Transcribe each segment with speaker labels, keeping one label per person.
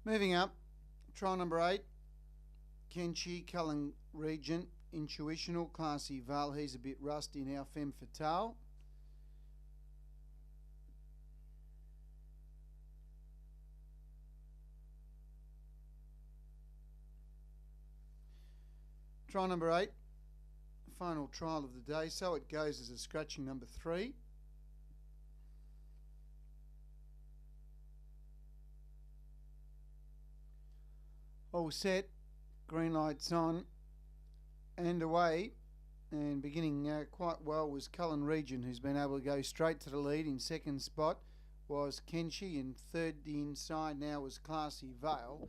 Speaker 1: Moving up, trial number 8, Kenchi, Cullen Regent, Intuitional, Classy Val. He's a bit rusty now, Femme Fatale. Trial number 8, final trial of the day. So it goes as a scratching number 3. All set, green lights on and away, and beginning quite well was Cullen Regent, who's been able to go straight to the lead. In second spot was Kenchi, and third the inside now was Classy Vale.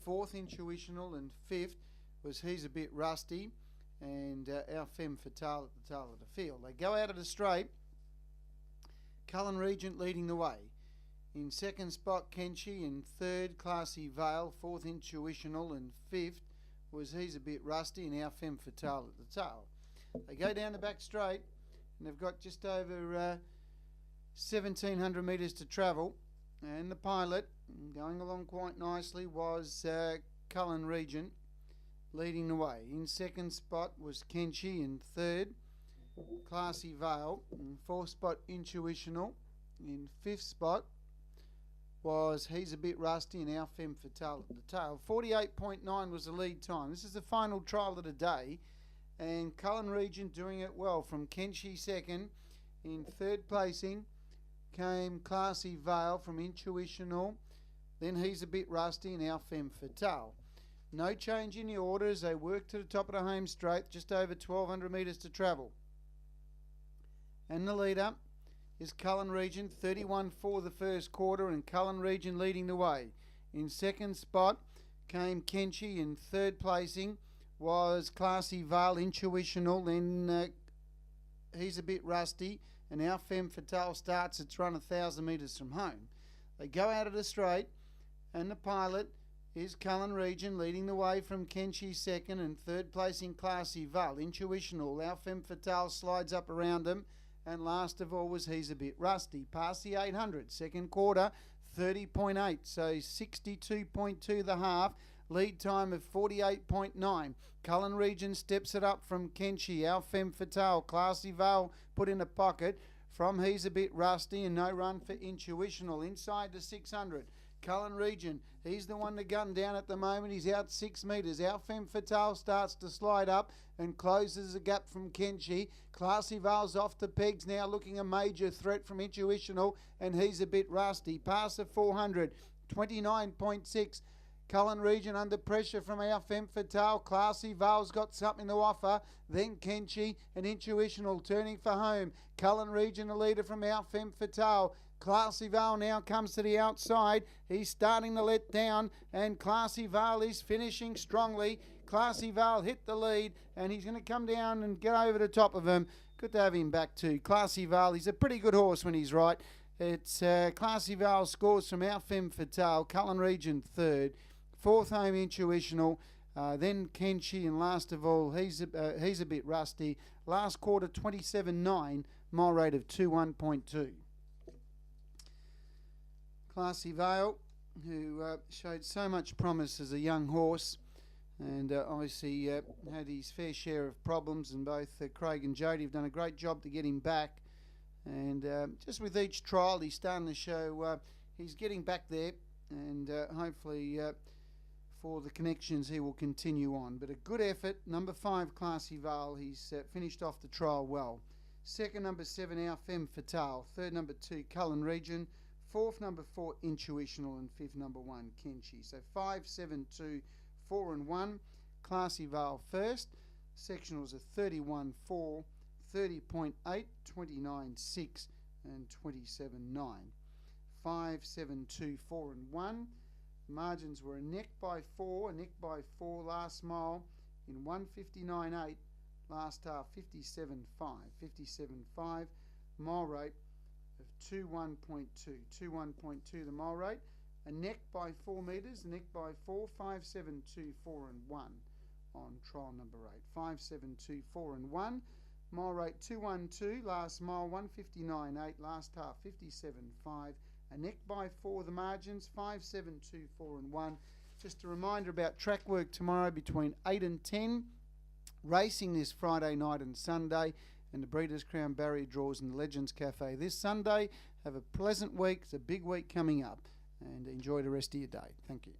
Speaker 1: Fourth Intuitional, and fifth was He's a Bit Rusty, and our Femme Fatale at the tail of the field. They go out of the straight, Cullen Regent leading the way. In second spot, Kenchi. In third, Classy Vale. Fourth, Intuitional. And fifth was He's a Bit Rusty, and our Femme Fatale at the tail. They go down the back straight, and they've got just over 1,700 metres to travel. And the pilot, going along quite nicely, was Cullen Regent, leading the way. In second spot was Kenchi. In third, Classy Vale. In fourth spot, Intuitional. In fifth spot was He's a Bit Rusty, and our Femme Fatale at the tail. 48.9 was the lead time. This is the final trial of the day, and Cullen Regent doing it well from Kenchi second. In third placing came Classy Vale from Intuitional, then He's a Bit Rusty, and our Femme Fatale. No change in the orders. They work to the top of the home straight, just over 1,200 metres to travel. And the leader is Cullen Regent, 31-4 the first quarter, and Cullen Regent leading the way. In second spot came Kenchi. In third placing was Classy Vale, Intuitional, then He's a Bit Rusty, and our Femme Fatale starts its run 1,000 metres from home. They go out of the straight, and the pilot is Cullen Regent leading the way from Kenchi second, and third placing Classy Vale. Intuitional, our Femme Fatale slides up around them, and last of all was He's a Bit Rusty. Past the 800, second quarter, 30.8, so 62.2 the half. Lead time of 48.9. Cullen Regent steps it up from Kenchi. Our Femme Fatale, Classy Vale put in a pocket from He's a Bit Rusty, and no run for Intuitional. Inside the 600. Cullen Regent, he's the one to gun down at the moment. He's out 6 metres. Our Femme Fatale starts to slide up and closes the gap from Kenchi. Classy Vale's off the pegs now, looking a major threat from Intuitional, and He's a Bit Rusty. Past the 400, 29.6. Cullen Regent under pressure from our Femme Fatale. Classy Vale's got something to offer. Then Kenchi and Intuitional turning for home. Cullen Regent a leader from our Femme Fatale. Classy Vale now comes to the outside. He's starting to let down, and Classy Vale is finishing strongly. Classy Vale hit the lead, and he's going to come down and get over the top of him. Good to have him back too. Classy Vale, he's a pretty good horse when he's right. It's Classy Vale scores from our Femme Fatale. Cullen Regent third. Fourth home Intuitional. Then Kenchi, and last of all, He's a Bit Rusty. Last quarter 27.9, mile rate of 21.2. Classy Vale, who showed so much promise as a young horse, and obviously had his fair share of problems, and both Craig and Jody have done a great job to get him back. And just with each trial, he's starting to show he's getting back there, and hopefully for the connections he will continue on. But a good effort. Number 5, Classy Vale, he's finished off the trial well. Second, number 7, our Femme Fatale. Third, number 2, Cullen Regent. Fourth, number 4, Intuitional, and fifth, number 1, Kenchi. So 5, 7, 2, 4 and 1. Classy Vale first. Sectionals are 31.4, 30.8, 29.6 and 27.9. 5, 7, 2, 4 and 1. Margins were a neck by 4 last mile in 159.8. Last half 57.5, 57.5. Mile rate of 21.2, 21.2 the mile rate. A neck by 4 metres, a neck by 4, 5, 7, 2, 4 and 1 on trial number 8. 5, 7, 2, 4 and 1. Mile rate 212, last mile 159.8, last half 57.5, A neck by 4 the margins, 5, 7, 2, 4 and 1. Just a reminder about track work tomorrow between 8 and 10. Racing this Friday night and Sunday. And the Breeders' Crown Barrier draws in the Legends Cafe this Sunday. Have a pleasant week. It's a big week coming up. And enjoy the rest of your day. Thank you.